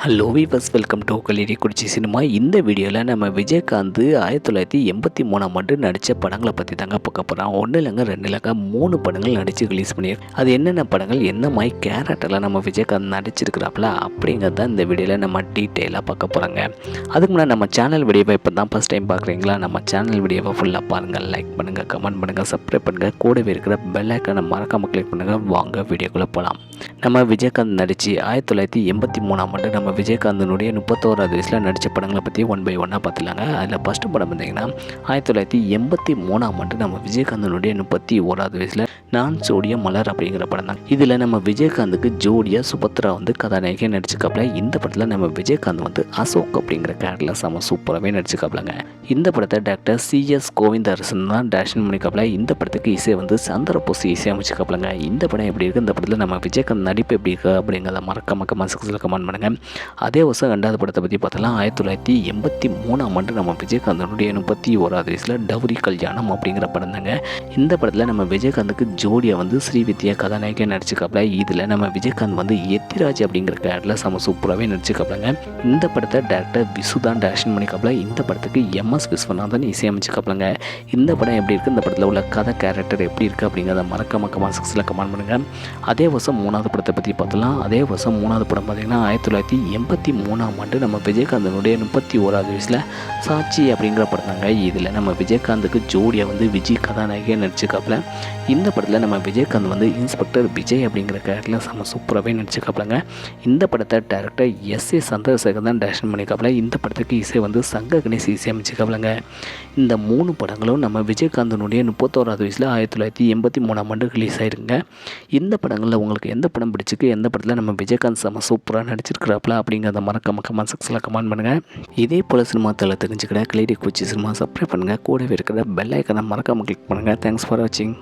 Hello viewers, welcome to Kallidaikurichi cinema. இந்த வீடியோவில் நம்ம விஜயகாந்த் 1983ஆம் ஆண்டு நடித்த படங்களை பற்றி தாங்க பார்க்க போகிறோம். ஒன்றும் இல்லைங்க, 2 இல்லைங்க, 3 படங்கள் நடித்து ரிலீஸ் பண்ணியிருக்கு. அது என்னென்ன படங்கள், என்ன மாதிரி கேரக்டரில் நம்ம விஜயகாந்த் நடிச்சிருக்கிறாப்புல அப்படிங்கிறது தான் இந்த வீடியோவில் நம்ம டீட்டெயிலாக பார்க்க போகிறோங்க. அதுக்கு முன்னாடி நம்ம சேனல் வீடியோவை இப்போ தான் ஃபஸ்ட் டைம் பார்க்குறீங்களா, நம்ம சேனல் வீடியோவை ஃபுல்லாக பாருங்கள், லைக் பண்ணுங்கள், கமெண்ட் பண்ணுங்கள், சப்ஸ்கிரைப் பண்ணுங்கள், கூடவே இருக்கிற பெல் ஐக்கானை மறக்காமல் கிளிக் பண்ணுங்கள். வாங்க வீடியோக்குள்ளே போகலாம். நம்ம விஜயகாந்த் நடித்து 1983ஆம் ஆண்டு நம்ம விஜயகாந்தனுடைய 31வது வயசில் நடித்த படங்களை பற்றி ஒன் பை ஒன்னாக பார்த்துலாங்க. அதில் ஃபஸ்ட்டு படம் பார்த்திங்கன்னா 1983ஆம் ஆண்டு நம்ம விஜயகாந்தனுடைய 31வது வயசில் நான் ஜோடியா மலர் அப்படிங்கிற படம் தான். இதில் நம்ம விஜயகாந்துக்கு ஜோடியாக சுபத்ரா வந்து கதாநாயகியாக நடிச்சுக்காப்புல. இந்த படத்தில் நம்ம விஜயகாந்த் வந்து அசோக் அப்படிங்கிற கேரக்டரில் செம சூப்பராகவே நடிச்சுக்காப்புலங்க. இந்த படத்தை டாக்டர் CS கோவிந்தரசன் தான் டேரக்ஷன் பண்ணிக்காப்புல. இந்த படத்துக்கு இசை வந்து சந்திரபோஸ் இசையமைச்சுக்காப்புலங்க. இந்த படம் எப்படி இருக்குது, இந்த படத்தில் நம்ம விஜயகாந்த் நடிப்பு எப்படி இருக்குது அப்படிங்கிறத மறக்காம கமெண்ட் பண்ணுங்கள். அதே வருஷம் 2வது படத்தை பற்றி பார்த்தலாம். 1983ஆம் ஆண்டு நம்ம விஜயகாந்தனுடைய 31வது வயசில் டவுரி கல்யாணம் அப்படிங்கிற படம் தாங்க. இந்த படத்தில் நம்ம விஜயகாந்துக்கு ஜோடியாக வந்து ஸ்ரீவித்யா கதாநாயகியாக நடிச்சுக்காப்புல. இதில் நம்ம விஜயகாந்த் வந்து எத்திராஜ் அப்படிங்கிற கேரக்டரில் செம சூப்பராகவே நடிச்சுக்காப்புலங்க. இந்த படத்தை டேரக்டர் விசு தான் டேரக்ஷன் பண்ணிக்காப்புல. இந்த படத்துக்கு MS விஸ்வநாதன் இசையமைச்சுக்காப்புலங்க. இந்த படம் எப்படி இருக்குது, இந்த படத்தில் உள்ள கதை கேரக்டர் எப்படி இருக்குது அப்படிங்கிறத மறக்காம கமெண்ட் பண்ணுங்கள். அதே வருஷம் 3வது படத்தை பற்றி பார்த்தலாம். அதே வருஷம் 3வது படம் பார்த்திங்கன்னா 1983ஆம் ஆண்டு நம்ம விஜயகாந்தனுடைய 31வது வயசில் சாட்சி அப்படிங்கிற படம் தாங்க. இதில் நம்ம விஜயகாந்துக்கு ஜோடியாக வந்து விஜய் கதாநாயகியாக நடிச்சுக்காப்புல. இந்த படத்தில் நம்ம விஜயகாந்த் வந்து இன்ஸ்பெக்டர் விஜய் அப்படிங்கிற கேரக்டரில் செம்ம சூப்பராகவே நடிச்சுக்காப்புலங்க. இந்த படத்தை டேரக்டர் SA சந்திரசேகர் தான் டேரக்ஷன் பண்ணிக்காப்புல. இந்த படத்துக்கு இசை வந்து சங்க கணேஷ் இசையமைச்சுக்காப்புலங்க. இந்த 3 படங்களும் நம்ம விஜயகாந்தனுடைய 31வது வயசில் 1983ஆம் ஆண்டு ரிலீஸ் ஆகிருங்க. இந்த படங்களில் உங்களுக்கு எந்த படம் பிடிச்சிருக்கு, எந்த படத்தில் நம்ம விஜயகாந்த் செம்ம சூப்பராக நடிச்சிருக்கிறாப்புல அப்படிங்கிறத மறக்காம கமெண்ட் செக்ஷனில் கமெண்ட் பண்ணுங்கள். இதே போல் சினிமா தலை தெரிஞ்சுக்கிட கிளிடி குறிச்சி சினிமா சப்ஸ்கிரைப் பண்ணுங்கள். கூடவே இருக்கிற பெல் ஐக்கானை மறக்காமல் கிளிக் பண்ணுங்கள். தேங்க்ஸ் ஃபார் வாட்சிங்.